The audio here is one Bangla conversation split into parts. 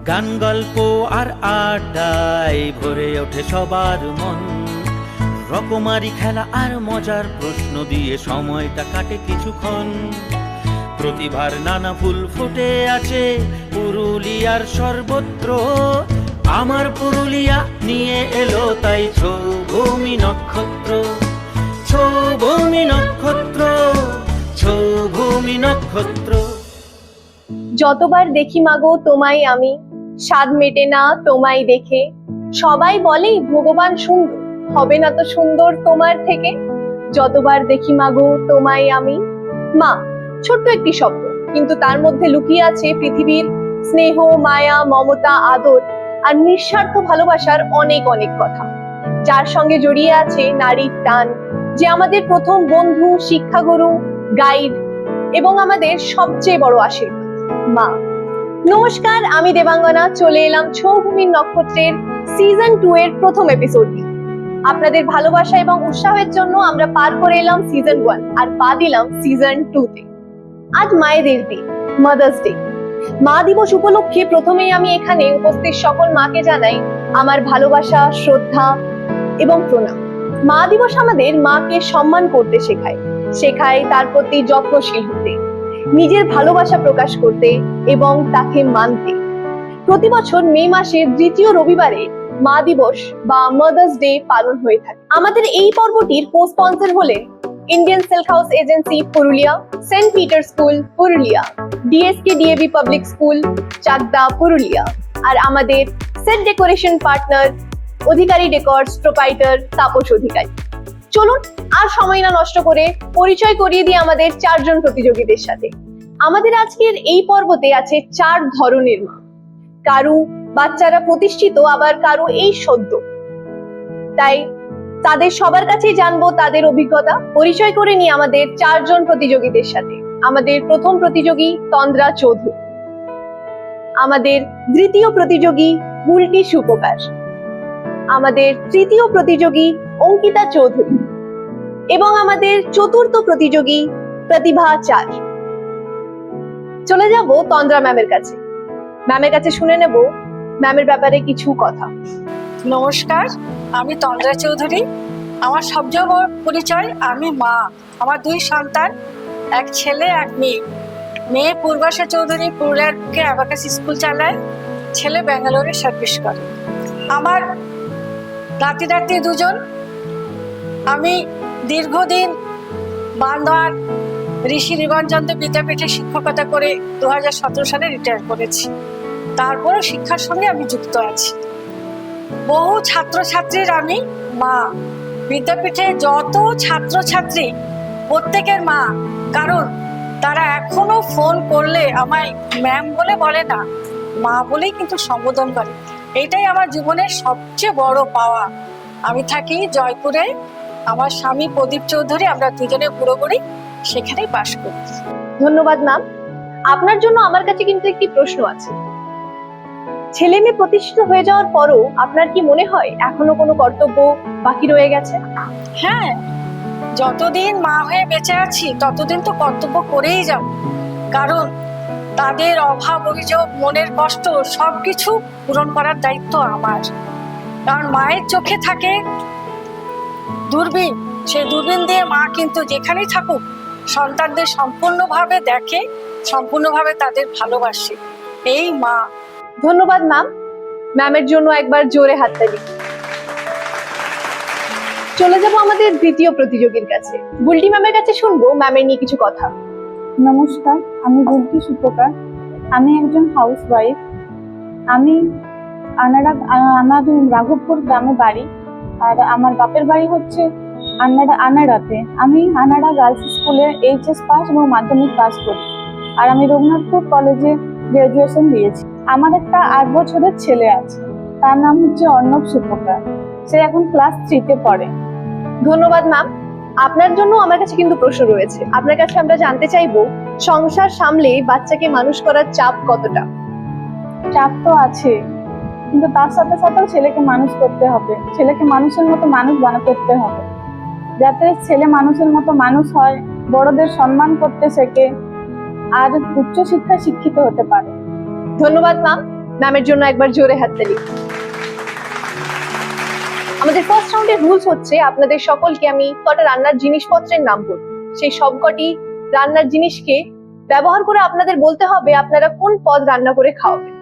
গান গল্প আর আড্ডায় ভরে ওঠে সবার মন। রকমারি খেলা আর মজার প্রশ্ন দিয়ে সময়টা কাটে কিছুক্ষণ। প্রতিভার নানা ফুল ফুটে আছে পুরুলিয়ার সর্বত্র। আমার পুরুলিয়া নিয়ে এলো তাই ছৌভূমি নক্ষত্র। ছৌভূমি নক্ষত্র, ছৌভূমি নক্ষত্র। যতবার দেখি মাগো তোমায় আমি, স্বাদ মেটে না তোমায় দেখে। সবাই বলে ভগবান সুন্দর, হবে না তো সুন্দর তোমার থেকে। যতবার দেখি মাগো তোমায় আমি। মা ছোট্ট একটি শব্দ, কিন্তু তার মধ্যে লুকিয়ে আছে পৃথিবীর স্নেহ, মায়া, মমতা, আদর আর নিঃস্বার্থ ভালোবাসার অনেক অনেক কথা, যার সঙ্গে জড়িয়ে আছে নারীর টান, যে আমাদের প্রথম বন্ধু, শিক্ষাগুরু, গাইড এবং আমাদের সবচেয়ে বড় আশীর্বাদ, মা। নমস্কার, আমি দেবাঙ্গনা, চলে এলাম ছৌভূমির নক্ষত্রের সিজন 2 এর প্রথম এপিসোড নিয়ে। আপনাদের ভালোবাসা এবং উৎসাহের জন্য আমরা পার করে এলাম সিজন 1 আর পা দিলাম সিজন 2 তে। আজ মায়েদের দিন, মাদার্স ডে। মা দিবস উপলক্ষে প্রথমেই আমি এখানে উপস্থিত সকল মাকে জানাই আমার ভালোবাসা, শ্রদ্ধা এবং প্রণাম। মা দিবস আমাদের মাকে সম্মান করতে শেখায় তার প্রতি যত্নশীল হতে, নিজের ভালোবাসা প্রকাশ করতে এবং তাকে মানতে। প্রতি বছর মে মাসের দ্বিতীয় রবিবারে মা দিবস বা মাদার্স ডে পালন হয়ে থাকে। আমাদের এই পর্বটির কো-স্পন্সর হলেন Indian silk house agency Purulia, Saint Peter school Purulia, DSK DAV public school Chakda Purulia, আর আমাদের set decoration partner Adhikari decors proprietor Tapas Adhikari. চলুন আর সময় না নষ্ট করে পরিচয় করিয়ে দিই আমাদের 4 জন প্রতিযোগীদের সাথে। আমাদের আজকের এই পর্বতে আছে 4 ধরনের মা। কারু বাচ্চারা প্রতিষ্ঠিত, আবার কারু এই সদ্য। তাই তাদের সবার কাছেই জানবো তাদের অভিজ্ঞতা। পরিচয় করে নিই আমাদের 4 জন প্রতিযোগীদের সাথে। আমাদের প্রথম প্রতিযোগী তন্দ্রা চৌধুরী, আমাদের দ্বিতীয় প্রতিযোগী বুলটি সুপকার, আমাদের তৃতীয় প্রতিযোগী অঙ্কিতা চৌধুরী এবং আমাদের চতুর্থ প্রতিযোগী প্রতিভা চার। চলে যাব তন্দ্রা ম্যামের কাছে। ম্যামের কাছে শুনে নেব ম্যামের ব্যাপারে কিছু কথা। নমস্কার, আমি তন্দ্রা চৌধুরী। আমার সবচেয়ে বড় পরিচয়, আমি মা। আমার 2 সন্তান, এক ছেলে এক মেয়ে। মেয়ে পূর্বাশা চৌধুরী পুরুলিয়ার বুকে অ্যাবাকাস স্কুল চালায়, ছেলে ব্যাঙ্গালোরে সার্ভিস করে। আমার নাতি নাতনি 2 জন। আমি দীর্ঘদিন বান্দোয়ার ঋষি নিরঞ্জন বিদ্যাপীঠে শিক্ষকতা করে 2017 সালে রিটায়ার করেছি। তারপরও শিক্ষার সঙ্গে আমি যুক্ত আছি। বহু ছাত্রছাত্রীর আমি মা। বিদ্যাপীঠে যত ছাত্রছাত্রী প্রত্যেকের মা, কারণ তারা এখনো ফোন করলে আমায় ম্যাম বলে বলে না, মা বলেই কিন্তু সম্বোধন করে। এইটাই আমার জীবনের সবচেয়ে বড় পাওয়া। আমি থাকি জয়পুরে, আমার স্বামী প্রদীপ চৌধুরী, আমরা দুজনে পুরোপুরি সেখানেই বাস করি। ধন্যবাদ ম্যাম। আপনার জন্য আমার কাছে কিন্তু একটি প্রশ্ন আছে। ছেলে মেয়ে প্রতিষ্ঠিত হয়ে যাওয়ার পরও আপনার কি মনে হয় এখনো কোনো কর্তব্য বাকি রয়ে গেছে? হ্যাঁ, যতদিন মা হয়ে বেঁচে আছি ততদিন তো কর্তব্য করেই যাব, কারণ তাদের অভাব, অভিযোগ, মনের কষ্ট সবকিছু পূরণ করার দায়িত্ব আমার। কারণ মায়ের চোখে থাকে দূরবীন, সেই দূরবীন দিয়ে মা কিন্তু যেখানেই থাকুক সন্তানদের সম্পূর্ণভাবে দেখে, সম্পূর্ণভাবে তাদের ভালোবাসে। এই মা। ধন্যবাদ ম্যাম। ম্যামের জন্য একবার জোরে হাততালি। চলে যাব আমাদের দ্বিতীয় প্রতিযোগীর কাছে। বুলটি ম্যামের কাছে শুনবো ম্যামের নিয়ে কিছু কথা। নমস্কার, আমি বুলটি সুপকার। আমি একজন হাউস ওয়াইফ। আমি আমাদের রাঘবপুর গ্রামে বাড়ি, আর আমার বাপের বাড়ি হচ্ছে আনাড়াতে। আমি আনাড়া গার্লস স্কুলে এইচএস পাস এবং মাধ্যমিক পাস করি, আর আমি রঘুনাথপুর কলেজে গ্রাজুয়েশন দিয়েছি। আমার একটা 8 বছরের ছেলে আছে, তার নাম হচ্ছে অর্ণব সুপকার। সে এখন ক্লাস 3-তে পড়ে। ধন্যবাদ ম্যাম। আপনার জন্য আমার কাছে কিন্তু প্রশ্ন রয়েছে। আপনার কাছে আমরা জানতে চাইবো, সংসার সামলে বাচ্চাকে মানুষ করার চাপ কতটা? চাপ তো আছে, কিন্তু তার সাথে সাথেও ছেলেকে মানুষ করতে হবে। ছেলেকে মানুষের মতো মানুষ করতে হবে, যাতে ছেলে মানুষের মতো মানুষ হয়, বড়দের সম্মান করতে শেখে, আর উচ্চ শিক্ষায় শিক্ষিত হতে পারে। ধন্যবাদ ম্যাম। ম্যামের জন্য একবার জোরে হাততালি। আমাদের ফার্স্ট রাউন্ডের রুলস হচ্ছে আপনাদের সকলকে আমি কটা রান্নার জিনিসপত্রের নাম বলবো, সেই সবকটি রান্নার জিনিসকে ব্যবহার করে আপনাদের বলতে হবে আপনারা কোন পদ রান্না করে খাওয়াবেন।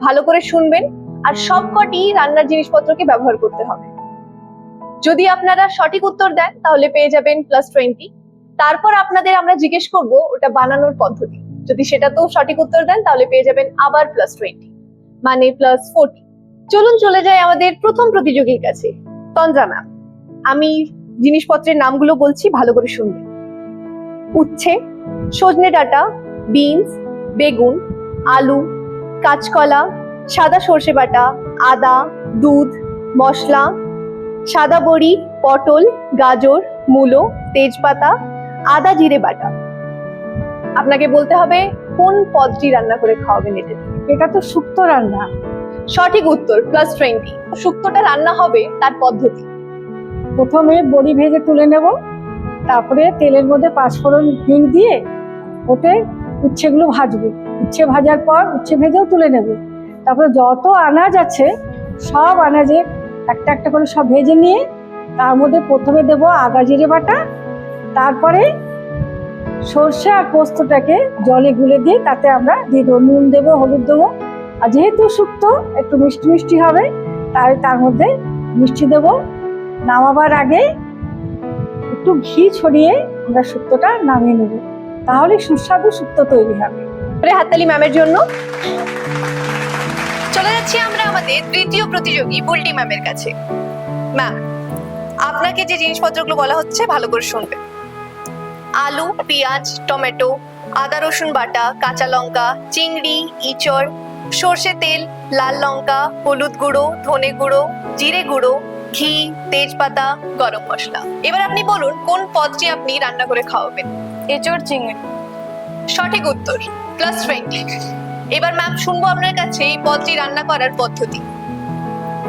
ভালো করে শুনবেন আর সবকটি রান্নার জিনিসপত্রকে ব্যবহার করতে হবে। যদি আপনারা সঠিক উত্তর দেন তাহলে পেয়ে যাবেন +20। তারপর আপনাদের আমরা জিজ্ঞেস করব ওটা বানানোর পদ্ধতি, যদি সেটাতেও সঠিক উত্তর দেন তাহলে পেয়ে যাবেন আবার +20, মানে +40। চলুন চলে যাই আমাদের প্রথম প্রতিযোগীর কাছে, তন্দ্রা ম্যাম। আমি জিনিসপত্রের নামগুলো বলছি, ভালো করে শুনবেন। উচ্ছে, সজনে ডাঁটা, বিনস, বেগুন, আলু, কাঁচকলা, সাদা সর্ষে বাটা, আদা, দুধ, মশলা, সাদা বড়ি, পটল, গাজর, মূলো, তেজপাতা, আদা জিরে বাটা। আপনাকে বলতে হবে কোন পদটি রান্না করে খাওয়াবেন এটা দিয়ে। এটা তো শুক্তো রান্না। সঠিক উত্তর, +20। শুক্তোটা রান্না হবে তার পদ্ধতি। প্রথমে বড়ি ভেজে তুলে নেব, তারপরে তেলের মধ্যে পাঁচফোড়ন হিং দিয়ে ওতে উচ্ছেগুলো ভাজবো। উচ্ছে ভাজার পর উচ্ছে ভেজেও তুলে নেব, তারপরে যত আনাজ আছে সব আনাজে একটা একটা করে সব ভেজে নিয়ে তার মধ্যে প্রথমে দেব আদা জিরে বাটা, তারপরে সর্ষে আর পোস্তটাকে জলে গুলে দিয়ে তাতে আমরা দিয়ে দেবো, নুন দেবো, হলুদ দেবো। আর যেহেতু শুক্তো একটু মিষ্টি মিষ্টি হবে তাই তার মধ্যে মিষ্টি দেবো। নামাবার আগে একটু ঘি ছড়িয়ে আমরা শুক্তোটা নামিয়ে নেব, তাহলে সুস্বাদু শুক্তো তৈরি হবে। হাততালি ম্যামের জন্য। চলে যাচ্ছি আমরা আমাদের তৃতীয় প্রতিযোগী বুলটি ম্যামের কাছে। ম্যাম, আপনাকে যে জিনিসপত্রগুলো বলা হচ্ছে ভালো করে শুনবেন। আলু, পেঁয়াজ, টমেটো, আদা রসুন বাটা, কাঁচা লঙ্কা, চিংড়ি, ইঁচড়, সর্ষে তেল, লাল লঙ্কা, হলুদ গুঁড়ো, ধনে গুঁড়ো, জিরে গুঁড়ো, ঘি, তেজপাতা, গরম মশলা। এবার আপনি বলুন কোন পদটি আপনি রান্না করে খাওয়াবেন। এঁচড় চিংড়ি। সঠিক উত্তর, +20। এবার ম্যাম শুনবো আপনার কাছে এই পদটি রান্না করার পদ্ধতি।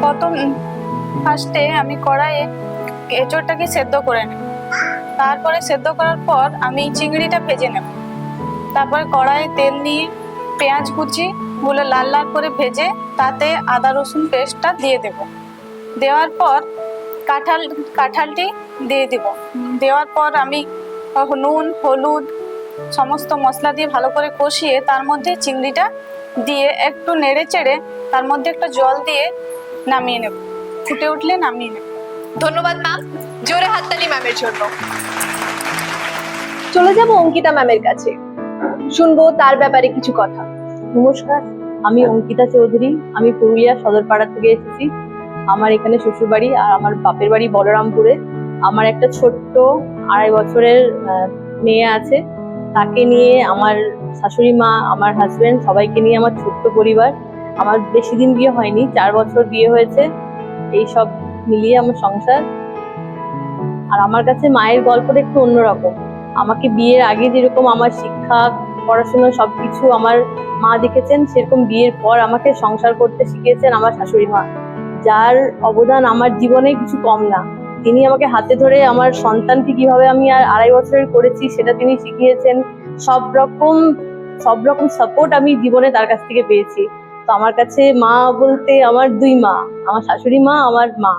প্রথম ফার্স্টে আমি কড়াইয়ে এঁচড়টাকে সেদ্ধ করে নেব, তারপরে সেদ্ধ করার পর আমি চিংড়িটা ভেজে নেব, তারপর কড়াইয়ে তেল নিয়ে পেঁয়াজ কুচি গুলো লাল লাল করে ভেজে তাতে আদা রসুন পেস্টটা দিয়ে দেব। দেওয়ার পর কাঁঠালটি দিয়ে দেব। দেওয়ার পর আমি নুন হলুদ সমস্ত মশলা দিয়ে ভালো করে কষিয়ে তার মধ্যে চিংড়িটা দিয়ে একটু নেড়ে চেড়ে তার মধ্যে একটা জল দিয়ে নামিয়ে নেব, ফুটে উঠলে নামিয়ে নেব। ধন্যবাদ ম্যাম, জোরে হাততালি ম্যামের জন্য। চলে যাব অঙ্কিতা ম্যামের কাছে, শুনবো তার ব্যাপারে কিছু কথা। নমস্কার, আমি অঙ্কিতা চৌধুরী। আমি পুরুলিয়া সদরপাড়া থেকে এসেছি। আমার এখানে শ্বশুরবাড়ি আর আমার বাপের বাড়ি বলরামপুরে। আমার একটা ছোট্ট 2.5 বছরের মেয়ে আছে, তাকে নিয়ে আমার শাশুড়ি মা, আমার হাজবেন্ড, সবাইকে নিয়ে আমার ছোট্ট পরিবার। আমার বেশি দিন বিয়ে হয়নি, 4 বছর বিয়ে হয়েছে। এই সব মিলিয়ে আমার সংসার। আর আমার কাছে মায়ের গল্পটা একটু অন্যরকম। আমাকে বিয়ের আগে যেরকম আমার শিক্ষা পড়াশোনা সবকিছু আমার মা দেখেছেন, সেরকম বিয়ের পর আমাকে সংসার করতে শিখিয়েছেন আমার শাশুড়ি মা, যার অবদান আমার জীবনে কিছু কম না। তিনি আমাকে হাতে ধরে আমার সন্তানকে কিভাবে আমি আর 2.5 বছরের করেছি সেটা তিনি শিখিয়েছেন। সব রকম সাপোর্ট আমি জীবনে তার কাছ থেকে পেয়েছি। তো আমার কাছে মা বলতে আমার 2 মা, আমার শাশুড়ি মা, আমার মা।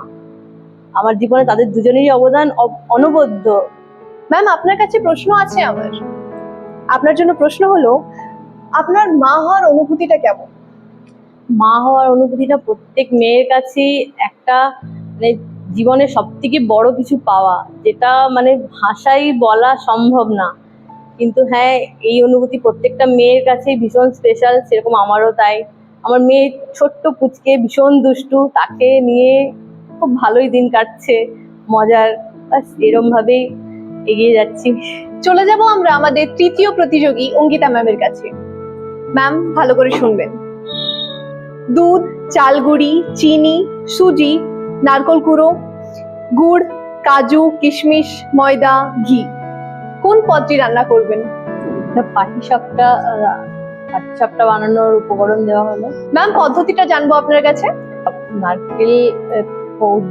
আমার জীবনে তাদের দুজনেরই অবদান অনবদ্য। ম্যাম, আপনার কাছে প্রশ্ন আছে আমার। আপনার জন্য প্রশ্ন হলো, আপনার মা হওয়ার অনুভূতিটা কেমন? মা হওয়ার অনুভূতিটা প্রত্যেক মেয়ের কাছেই একটা মানে জীবনের সবথেকে বড় কিছু পাওয়া, যেটা মানে ভাষায় বলা সম্ভব না। কিন্তু হ্যাঁ, এই অনুভূতি প্রত্যেকটা মেয়ের কাছেই ভীষণ স্পেশাল, সেরকম আমারও তাই। আমার মেয়ে ছোট্ট পুচকে, ভীষণ দুষ্টু, তাকে নিয়ে খুব ভালোই দিন কাটছে, মজার। বাস এরম ভাবেই এগিয়ে যাচ্ছি। চলে যাব আমরা আমাদের তৃতীয় প্রতিযোগী অঙ্কিতা ম্যামের কাছে। ম্যাম, ভালো করে শুনবেন। দুধ, চাল গুঁড়ি, চিনি, সুজি, নারকল কুড়ো, গুড়, কাজু, কিশমিশ, ময়দা, ঘি, কোন পদটি রান্না করবেন? পাটিসাপটা বানানোর উপকরণ দেওয়া হলো। ম্যাম, পদ্ধতিটা জানবো আপনার কাছে। নারকেল,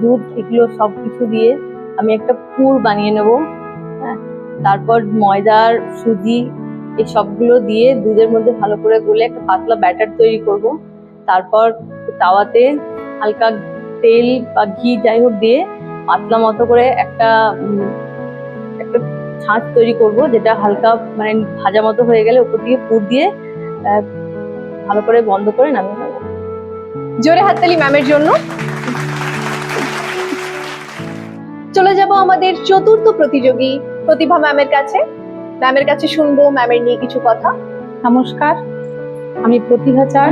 দুধ, এগুলো সবকিছু দিয়ে আমি একটা পুর বানিয়ে নেব। হ্যাঁ, তারপর ময়দার, সুজি এই সবগুলো দিয়ে দুধের মধ্যে ভালো করে গুলে একটা পাতলা ব্যাটার তৈরি করব। তারপর তাওয়াতে হালকা তেল বা ঘি যাই হোক দিয়ে পাতলা মতো করে একটা ছাঁচ তৈরি করব, যেটা হালকা মানে ভাজা মতো হয়ে গেলে উপর দিকে পুর দিয়ে ভালো করে বন্ধ করে নামিয়ে নেব। জোরে হাততালি ম্যামের জন্য। চলে যাব আমাদের চতুর্থ প্রতিযোগী প্রতিভা ম্যামের কাছে। ম্যামের কাছে শুনবো ম্যামের নিয়ে কিছু কথা। নমস্কার, আমি প্রতিভা চার।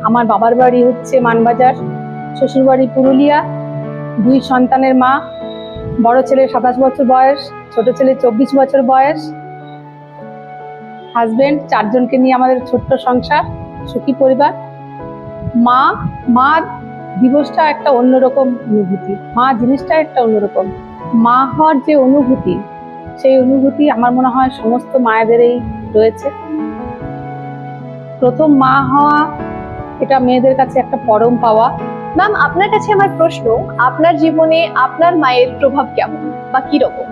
আমার বাবার বাড়ি হচ্ছে মানবাজার, শ্বশুর বাড়ি পুরুলিয়া। 2 সন্তানের মা। বড় ছেলে 27 বছর বয়স, ছোট ছেলে 24 বছর বয়স। হাজবেন্ড, 4 জনকে নিয়ে আমাদের ছোট্ট সংসার, সুখী পরিবার। মা দিবসটা একটা অন্যরকম অনুভূতি, মা জিনিসটা একটা অন্যরকম। মা হওয়ার যে অনুভূতি, সেই অনুভূতি আমার মনে হয় সমস্ত মায়েদেরই রয়েছে। প্রথম মা হওয়া এটা মেয়েদের কাছে একটা পরম পাওয়া। ম্যাম, আপনার কাছে আমার প্রশ্ন, আপনার জীবনে আপনার মায়ের প্রভাব কেমন বা কি রকম?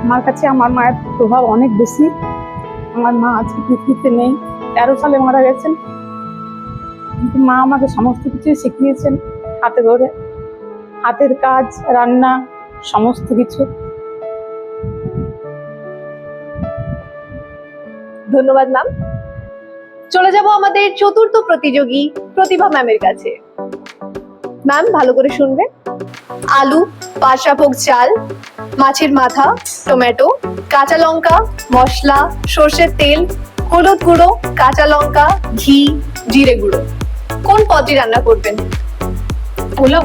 আমার কাছে আমার মায়ের প্রভাব অনেক বেশি। আমার মা আজকে পৃথিবীতে নেই, 13 সালে মারা গেছেন, কিন্তু মা আমাকে সমস্ত কিছু শিখিয়েছেন হাতে ধরে, হাতের কাজ, রান্না, সমস্ত কিছু। ধন্যবাদ ম্যাম। চলে যাব আমাদের চতুর্থ প্রতিযোগী প্রতিভা ম্যামের কাছে। ম্যাম ভালো করে শুনবেন। আলু, পাঁচশাভোগ চাল, মাছের মাথা, টমেটো, কাঁচা লঙ্কা, মশলা, সর্ষের তেল, হলুদ গুঁড়ো, কাঁচা লঙ্কা, ঘি, জিরে গুঁড়ো। কোন পদটি রান্না করবেন? পোলাও।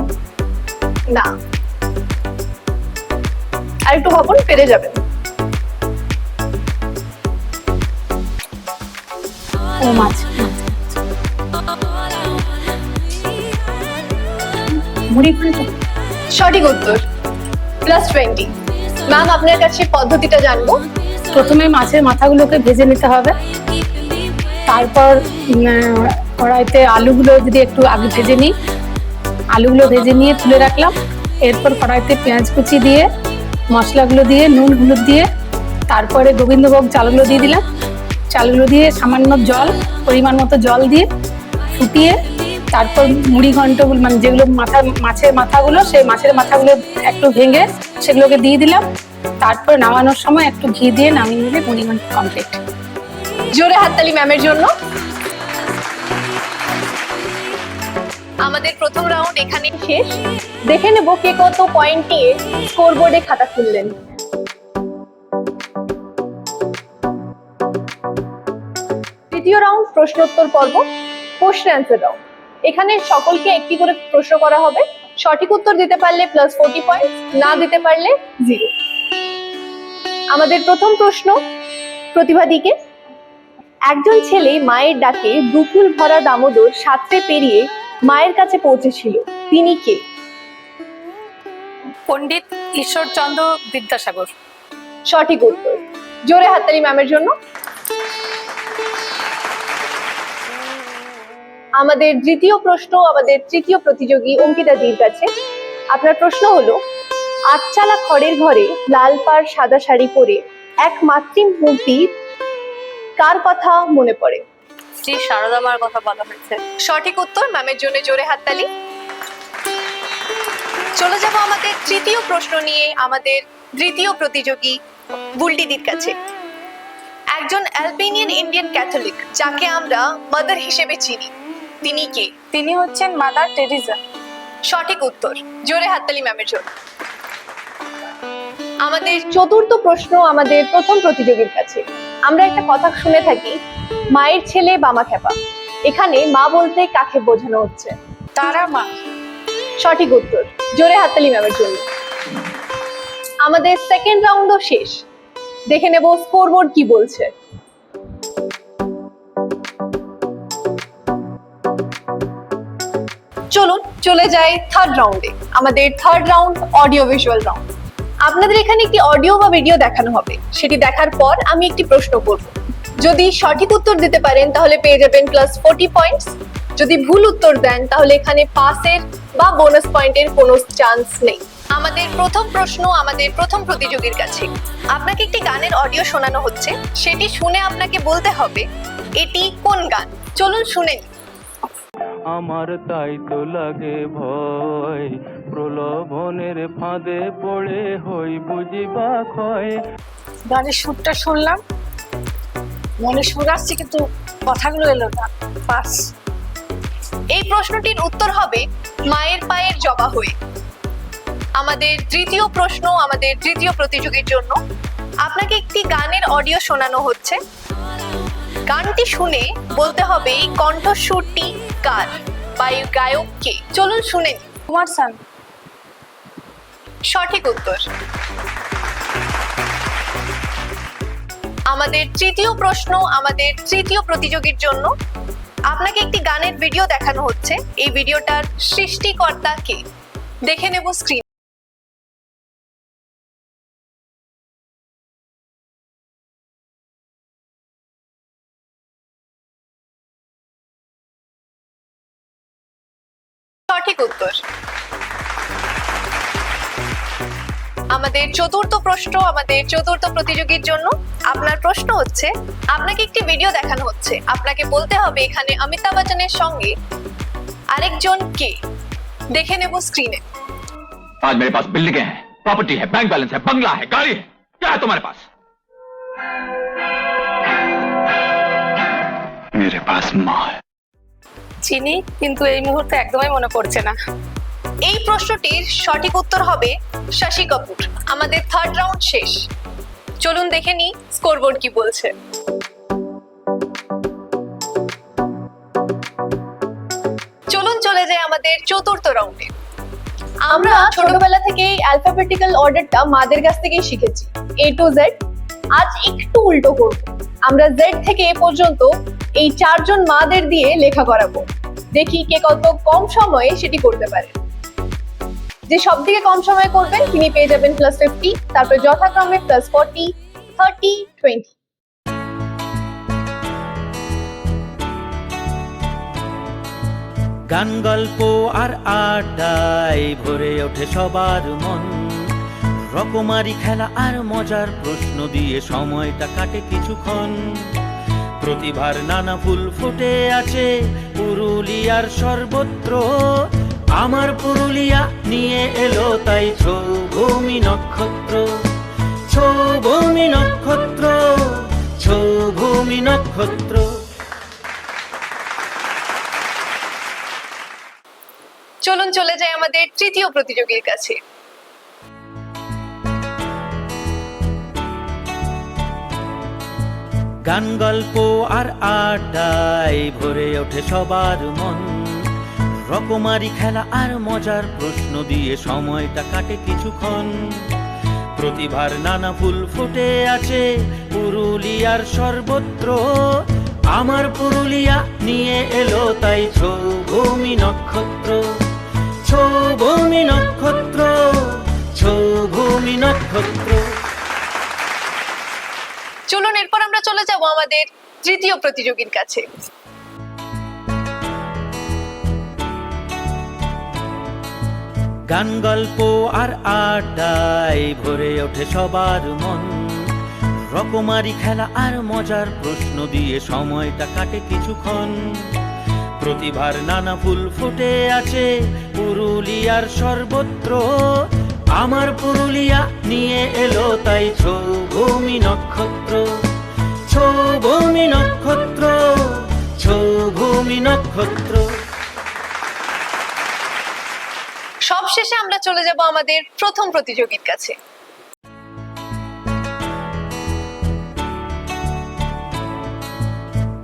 না, আর একটু ভাবুন, পেরে যাবেন। ও মাছ, মুড়ি ঘন্ট। সঠিক উত্তর, +20। ম্যাম আপনার কাছে পদ্ধতিটা জানবো। প্রথমে মাছের মাথাগুলোকে ভেজে নিতে হবে, তারপর কড়াইতে আলুগুলো যদি একটু আগে ভেজে নিই, আলুগুলো ভেজে নিয়ে তুলে রাখলাম। এরপর কড়াইতে পেঁয়াজ কুচি দিয়ে, মশলাগুলো দিয়ে, নুন হলুদ দিয়ে, তারপরে গোবিন্দভোগ চালগুলো দিয়ে দিলাম। চালগুলো দিয়ে সামান্য জল, পরিমাণ মতো জল দিয়ে ফুটিয়ে, তারপর মুড়ি ঘন্টগুলো মানে যেগুলো মাছের মাথাগুলো, সেই মাছের মাথাগুলো একটু ভেঙে সেগুলোকে দিয়ে দিলাম। তারপর নামানোর সময় একটু ঘি দিয়ে নামিয়ে নিলে মুড়ি ঘন্ট কমপ্লিট। জোরে হাততালি ম্যামের জন্য। আমাদের প্রথম রাউন্ড এখানেই শেষ। দেখে নেব কে কত পয়েন্ট নিয়ে স্কোর বোর্ডে খাতা খুললেন। তৃতীয় রাউন্ড প্রশ্নোত্তর পর্ব, কোশ্চেন অ্যান্সার রাউন্ড। এখানে সকলকে একটি করে প্রশ্ন করা হবে। সঠিক উত্তর দিতে পারলে +40 পয়েন্ট, না দিতে পারলে 0। আমাদের প্রথম প্রশ্ন প্রতিভাদিকে। একজন ছেলে মায়ের ডাকে দুকুল ভরা দামোদর সাঁতরে পেরিয়ে মায়ের কাছে পৌঁছেছিল, তিনি কে? পণ্ডিত ঈশ্বরচন্দ্র বিদ্যাসাগর। সঠিক উত্তর। জোরে হাততালি ম্যামের জন্য। আমাদের দ্বিতীয় প্রশ্ন আমাদের তৃতীয় প্রতিযোগী অঙ্কিতা দির কাছে। আপনার প্রশ্ন হলো, আটচালা খড়ের ঘরে লাল পাড় সাদা শাড়ি পরে এক মাতৃ মূর্তি কার কথা মনে পড়ে? শ্রী সারদা মার কথা বলা হয়েছে। সঠিক উত্তর। ম্যামের জন্য জোরে হাততালি। চলে যাব আমাদের তৃতীয় প্রশ্ন নিয়ে আমাদের দ্বিতীয় প্রতিযোগী বুলটিদির কাছে। একজন অ্যালবেনিয়ান ইন্ডিয়ান ক্যাথলিক যাকে আমরা মাদার হিসেবে চিনি, তিনি কে? তিনি হচ্ছেন মাদার টেরিজা। সঠিক উত্তর। জোরে হাততালি ম্যামের জন্য। আমাদের চতুর্থ প্রশ্ন আমাদের প্রথম প্রতিযোগীর কাছে। আমরা একটা কথা শুনে থাকি, মায়ের ছেলে বামা খেপা। এখানে মা বলতে কাকে বোঝানো হচ্ছে? তারা মা। সঠিক উত্তর। জোরে হাততালি ম্যামের জন্য। আমাদের সেকেন্ড রাউন্ডও শেষ। দেখে নেব স্কোর বোর্ড কি বলছে। চলুন চলে যাই থার্ড রাউন্ডে। আমাদের third round audio visual round. আপনাদের এখানে একটি অডিও বা ভিডিও দেখানো হবে। সেটি দেখার পর আমি একটি প্রশ্ন করব। যদি সঠিক উত্তর দিতে পারেন তাহলে পেয়ে যাবেন +40 পয়েন্টস। যদি ভুল উত্তর দেন তাহলে এখানে পাসের বা বোনাস পয়েন্টের কোনো চান্স নেই। আমাদের প্রথম প্রশ্ন আমাদের প্রথম প্রতিযোগীর কাছে। আপনাকে একটি গানের অডিও শোনানো হচ্ছে, সেটি শুনে আপনাকে বলতে হবে এটি কোন গান। চলুন শুনে নিই। আমার তাই তো লাগে ভয়, প্রলোভনের ফাঁদে পড়ে হই বুঝিবা ক্ষয়। গানের সুরটা শুনলাম, মনে সুর আসছে কিন্তু কথাগুলো এলো না। পাস। এই প্রশ্নটির উত্তর হবে মায়ের পায়ের জবা হয়ে। আমাদের তৃতীয় প্রশ্ন, আমাদের তৃতীয় প্রতিযোগীর জন্য আপনাকে একটি গানের অডিও শোনানো হচ্ছে। গানটি শুনে বলতে হবে এই কণ্ঠস্বরটি কার বা এই গায়ক কে। চলুন শুনে নিই। কুমার শানু। সঠিক উত্তর। আমাদের তৃতীয় প্রশ্ন, আমাদের তৃতীয় প্রতিযোগীর জন্য আপনাকে একটি গানের ভিডিও দেখানো হচ্ছে। এই ভিডিওটার সৃষ্টিকর্তা কে দেখে নেব স্ক্রিন। সঠিক উত্তর। আমাদের চতুর্থ প্রশ্ন, আমাদের চতুর্থ প্রতিযোগীর জন্য আপনার প্রশ্ন হচ্ছে, আপনাকে একটি ভিডিও দেখানো হচ্ছে। আপনাকে বলতে হবে এখানে অমিতাভ বচ্চনের সঙ্গে আরেকজন কে। দেখে নেব স্ক্রিনে। आज मेरे पास बिल्डिंगें हैं, प्रॉपर्टी है, बैंक बैलेंस है, बंगला है, गाड़ी है। क्या है तुम्हारे पास? मेरे पास माँ है। চিনি, কিন্তু এই মুহূর্তে একদমই মনে পড়ছে না। এই প্রশ্নটির সঠিক উত্তর হবে শশী কাপুর। আমাদের থার্ড রাউন্ড শেষ। চলুন দেখে নিই স্কোরবোর্ড কি বলছে। চলুন চলে যাই আমাদের চতুর্থ রাউন্ডে। আমরা ছোটবেলা থেকেই অ্যালফাবেটিক্যাল অর্ডারটা মাদের কাছ থেকেই শিখেছি, A to Z। আজ একটু উল্টো করব। আমরা Z থেকে A পর্যন্ত এই চারজন মাদের দিয়ে লেখা করাবো। দেখি কে কত কম সময়ে সেটি করতে পারে। যে সব থেকে কম সময় করবেন তিনি পেয়ে যাবেন +50, তারপর যথাক্রমে +40, 30, 20। গান গল্প আর আড্ডায় ভরে ওঠে সবার মন, রকমারি খেলা আর মজার প্রশ্ন দিয়ে সময়টা কাটে কিছুক্ষণ। প্রতিভার নানা ফুল ফুটে আছে পুরুলিয়ার সর্বত্র, আমার পুরুলিয়া নিয়ে এলো তাই ছৌভূমি নক্ষত্র। ছৌভূমি নক্ষত্র, ছৌভূমি নক্ষত্র। চলুন চলে যাই আমাদের তৃতীয় প্রতিযোগীর কাছে। গান গল্প আর আড্ডায় ভরে ওঠে সবার মন, রকমারি খেলা আর মজার প্রশ্ন দিয়ে সময়টা কাটে কিছুক্ষণ। প্রতিভার নানা ফুল ফুটে আছে পুরুলিয়ার সর্বত্র, আমার পুরুলিয়া নিয়ে এলো তাই ছৌভূমি নক্ষত্র। ছৌভূমি নক্ষত্র, ছৌভূমি নক্ষত্র। চলুন এরপর আমরা চলে যাব আমাদের তৃতীয় প্রতিযোগীর কাছে। গান গল্প আর আড্ডায় ভরে ওঠে সবার মন, রকমারি খেলা আর মজার প্রশ্ন দিয়ে সময়টা কাটে কিছুক্ষণ। প্রতিভার নানা ফুল ফুটে আছে পুরুলিয়ার সর্বত্র, আমার পুরুলিয়া নিয়ে এলো তাই ছৌভূমি নক্ষত্র। ছৌভূমি নক্ষত্র, ছৌভূমি নক্ষত্র। সবশেষে আমরা চলে যাব আমাদের প্রথম প্রতিযোগীর কাছে।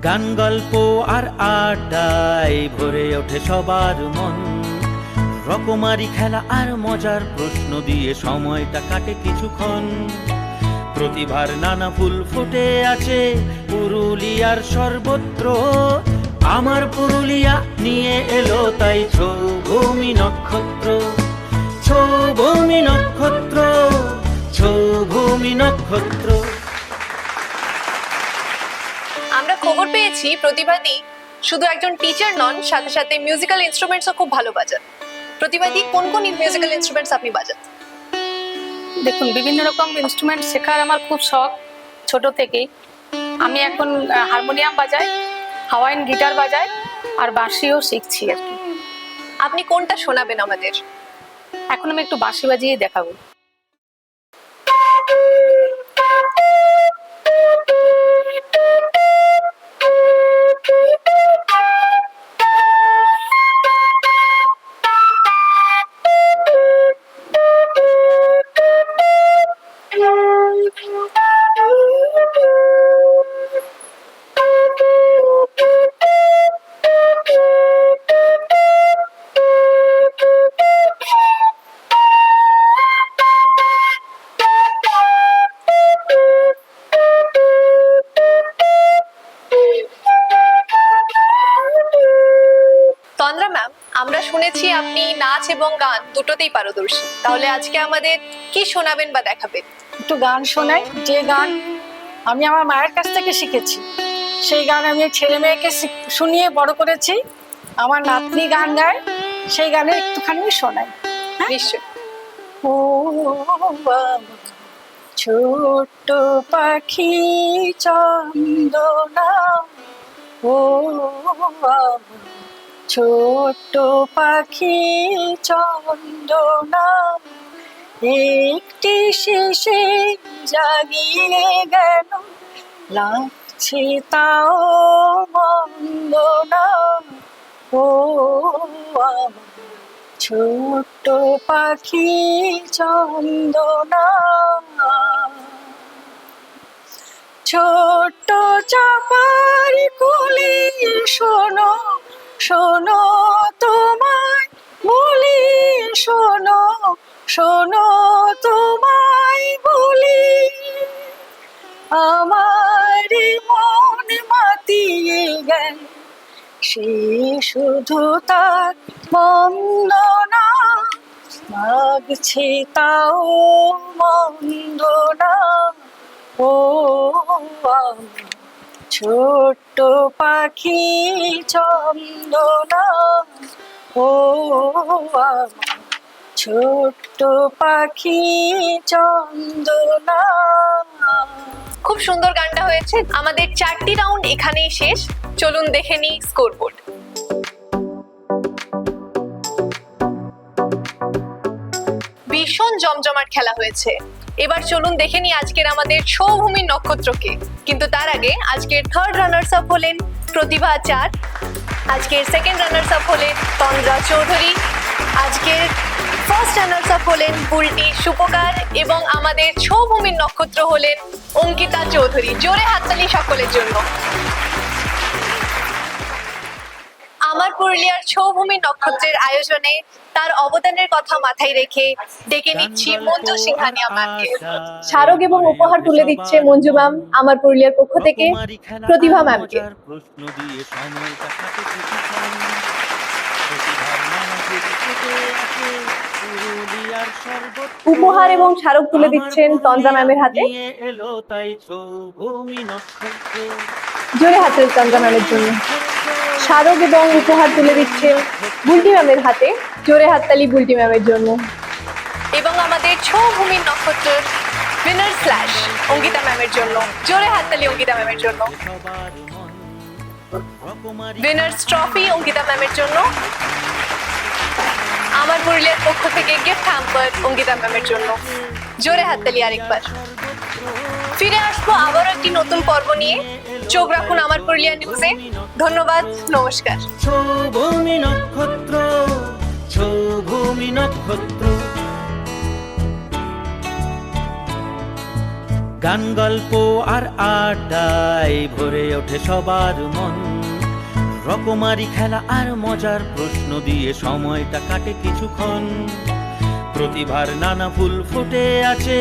গান গল্প আর আড্ডায় ভরে ওঠে সবার মন, রকমারি খেলা আর মজার প্রশ্ন দিয়ে সময়টা কাটে কিছুক্ষণ। প্রতিভার নানা ফুল ফুটে আছে পুরুলিয়ার সর্বত্র, আমার পুরুলিয়া নিয়ে এলো তাই ছৌভূমি নক্ষত্র। ছৌভূমি নক্ষত্র, ছৌভূমি নক্ষত্র। আমরা খবর পেয়েছি প্রতিভাদি শুধু একজন টিচার নন, সাথে সাথে মিউজিক্যাল ইনস্ট্রুমেন্টসও খুব ভালো বাজান। প্রতিভাদি কোন কোন মিউজিক্যাল ইনস্ট্রুমেন্টস আপনি বাজান? দেখুন, বিভিন্ন রকম ইনস্ট্রুমেন্ট শেখার আমার খুব শখ ছোট থেকেই। আমি এখন হারমোনিয়াম বাজাই, হাওয়াইন গিটার বাজাই আর বাঁশিও শিখছি আর কি। আপনি কোনটা শোনাবেন আমাদের? এখন আমি একটু বাঁশি বাজিয়ে দেখাবো। তন্দ্রা ম্যাম, আমরা শুনেছি আপনি নাচ এবং গান দুটোতেই পারদর্শী। তাহলে আজকে আমাদের কি শোনাবেন বা দেখাবেন? একটু গান শোনাই, যে গান আমি আমার মায়ের কাছ থেকে শিখেছি। সেই গান আমি ছেলে মেয়েকে শুনিয়ে বড় করেছি। আমার নাতনি গান গায়, সেই গানে একটুখানি শোনাই। নিশ্চয়। ও আমার ছোট্ট পাখি চন্দনা, ও আমার ছোট্ট পাখি চন্দনা, একটি শেষে জাগিয়ে গেল, লাগছে তাও মন্দ না। ও আমার ছোট্ট পাখি চন্দনা, ছোট্ট চাপার কোলে শোনো শোনো তোমায় বলি, শোনো শোনো তোমায় বলি, আমার মন মাতিয়ে গেল, সে শুধু তার বন্দনা, লাগছে তাও মন্দ না। ও আমার ছোট্ট পাখি চন্দনা, ও আমার ছোট্ট পাখি চন্দনা। খুব সুন্দর গানটা হয়েছে। আমাদের 4টি রাউন্ড এখানেই শেষ। চলুন দেখে নিই স্কোরবোর্ড। ভীষণ জমজমাট খেলা হয়েছে। এবার চলুন দেখে নিই আজকের আমাদের সৌভূমির নক্ষত্রকে। কিন্তু তার আগে আজকের থার্ড রানার্স আপ হলেন প্রতিভা চার, আজকের সেকেন্ড রানার্স আপ হলেন তন্দ্রা চৌধুরী, আজকের ফার্স্ট রানার্স আপ হলেন বুলটি সুপকার এবং আমাদের সৌভূমির নক্ষত্র হলেন অঙ্কিতা চৌধুরী। জোরে হাততালি সকলের জন্য। আমার পুরুলিয়ার সৌভূমির নক্ষত্রের আয়োজনে তার অবদানের কথা মাথায় রেখে ডেকে নিচ্ছি মঞ্জু সিংহানিয়া ম্যামকে। স্মারক এবং উপহার তুলে দিচ্ছে মঞ্জু ম্যাম আমার পুরুলিয়ার পক্ষ থেকে প্রতিভা ম্যামকে। প্রশ্ন দিয়ে সময়টা কাটে কিছুক্ষণ। প্রতিভার নানা যদি ফুটে আসে, পুরুলিয়ার সর্বত্র। উপহার এবং স্মারক তুলে দিচ্ছেন তন্দ্রা ম্যামের হাতে। নিয়ে এলো তাই সৌভূমি নক্ষত্র। জোরে হাতে তন্দ্রা ম্যামের জন্য। স্মারক এবং উপহার তুলে দিচ্ছেন বুলটি ম্যামের হাতে। জোরে হাততালি বুলটি ম্যামের জন্য। এবং আমাদের সৌভূমির নক্ষত্রের উইনার স্ল্যাশ অঙ্কিতা ম্যামের জন্য। জোরে হাততালি অঙ্কিতা ম্যামের জন্য। সবার মন রকমারি উইনার্স ট্রফি অঙ্কিতা ম্যামের জন্য। আমার পুরুলিয়ার পক্ষ থেকে গিফট হ্যাম্পার অঙ্কিতা ম্যামের জন্য। জোরে হাততালি আরেকবার। ফিরে আসবো আবারও একটি নতুন পর্ব নিয়ে। চোখ রাখুন আমার পুরুলিয়া নিউজে। ধন্যবাদ, নমস্কার। সৌভূমি নক্ষত্র, সৌভূমি নক্ষত্র। গান গল্প আর আড্ডায় ভরে ওঠে সবার মন, রকমারি খেলা আর মজার প্রশ্ন দিয়ে সময়টা কাটে কিছুক্ষণ। প্রতিভার নানা ফুল ফুটে আছে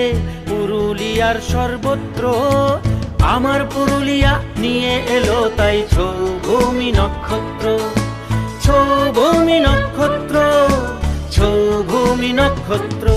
পুরুলিয়ার সর্বত্র। আমার পুরুলিয়া নিয়ে এলো তাই সৌভূমি নক্ষত্র। সৌভূমি নক্ষত্র, সৌভূমি নক্ষত্র।